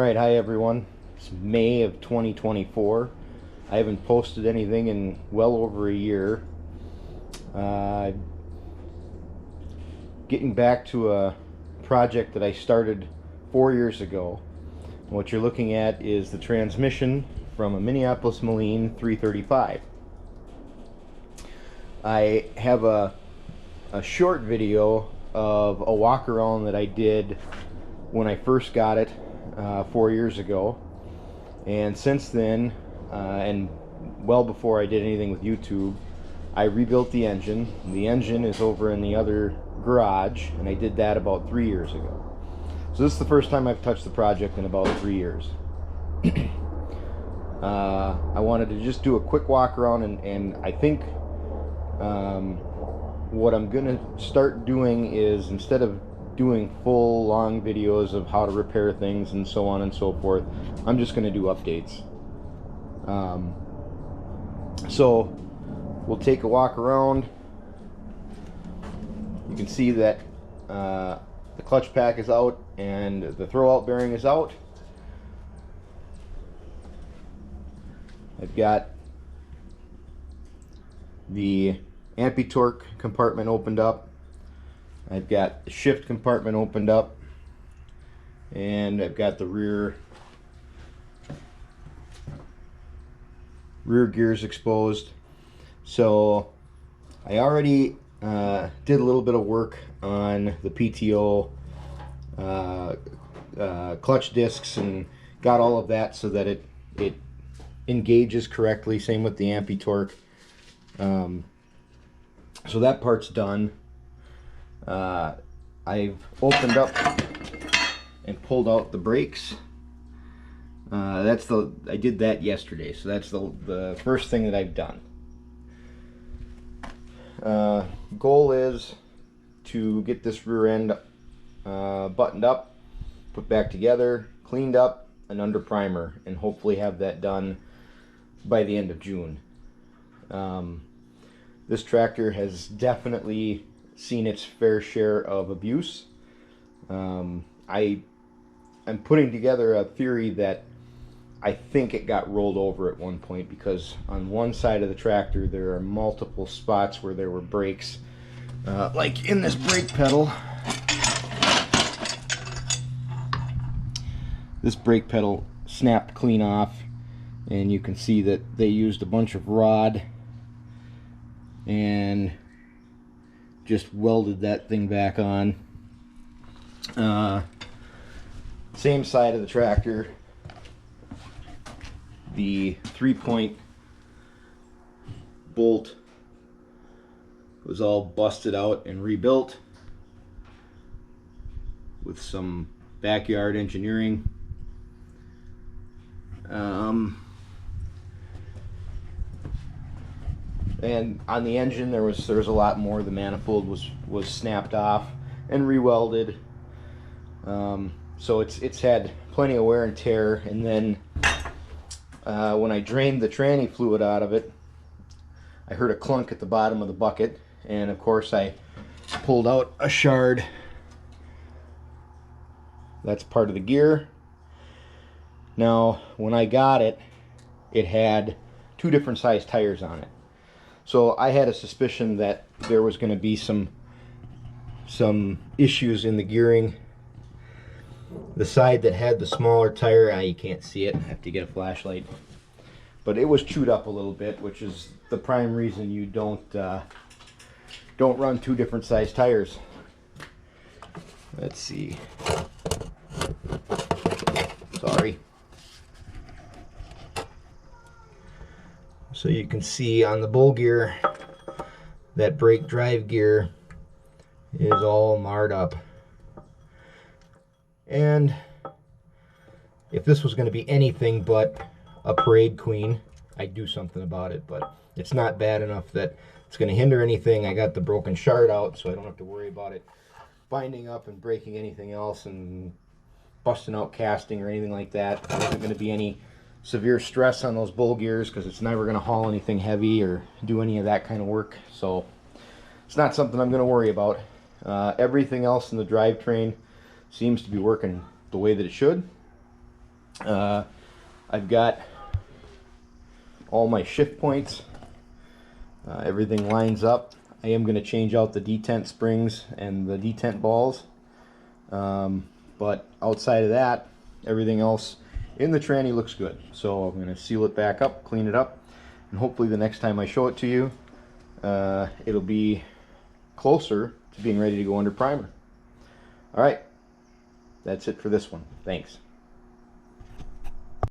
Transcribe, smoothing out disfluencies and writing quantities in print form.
Alright, hi everyone. It's May of 2024. I haven't posted anything in well over a year. Getting back to a project that I started 4 years ago. What you're looking at is the transmission from a Minneapolis Moline 335. I have a short video of a walk around that I did when I first got it 4 years ago, and since then, and well before I did anything with YouTube, I rebuilt the engine. The engine is over in the other garage, and I did that about 3 years ago. So this is the first time I've touched the project in about 3 years. I wanted to just do a quick walk around, and I think what I'm gonna start doing is, instead of doing full long videos of how to repair things and so on and so forth, I'm just going to do updates. So we'll take a walk around. You can see that the clutch pack is out and the throwout bearing is out. I've got the anti-torque compartment opened up. I've got the shift compartment opened up, and I've got the rear gears exposed. So I already did a little bit of work on the PTO clutch discs and got all of that so that it engages correctly. Same with the anti-torque. So that part's done. I've opened up and pulled out the brakes. I did that yesterday, so that's the first thing that I've done. Goal is to get this rear end buttoned up, put back together, cleaned up, and under primer, and hopefully have that done by the end of June. This tractor has definitely seen its fair share of abuse. I'm putting together a theory that I think it got rolled over at one point, because on one side of the tractor there are multiple spots where there were breaks, like in this brake pedal. This brake pedal snapped clean off, and you can see that they used a bunch of rod and just welded that thing back on. Same side of the tractor, the 3-point bolt was all busted out and rebuilt with some backyard engineering. And on the engine there was a lot more. The manifold was snapped off and re-welded. So it's had plenty of wear and tear. And then when I drained the tranny fluid out of it, I heard a clunk at the bottom of the bucket, and of course I pulled out a shard. That's part of the gear. Now when I got it, it had 2 different size tires on it. So I had a suspicion that there was going to be some issues in the gearing. The side that had the smaller tire, you can't see it, I have to get a flashlight, but it was chewed up a little bit, which is the prime reason you don't run 2 different size tires. Let's see. Sorry. So you can see on the bull gear, that brake drive gear is all marred up. And if this was going to be anything but a parade queen, I'd do something about it, but it's not bad enough that it's going to hinder anything. I got the broken shard out, so I don't have to worry about it binding up and breaking anything else and busting out casting or anything like that. There isn't going to be any severe stress on those bull gears, because it's never going to haul anything heavy or do any of that kind of work. So it's not something I'm going to worry about. Everything else in the drivetrain seems to be working the way that it should. I've got all my shift points. Everything lines up. I am going to change out the detent springs and the detent balls. But outside of that, everything else in the tranny looks good. So I'm going to seal it back up, clean it up, and hopefully the next time I show it to you, it'll be closer to being ready to go under primer. All right, that's it for this one. Thanks.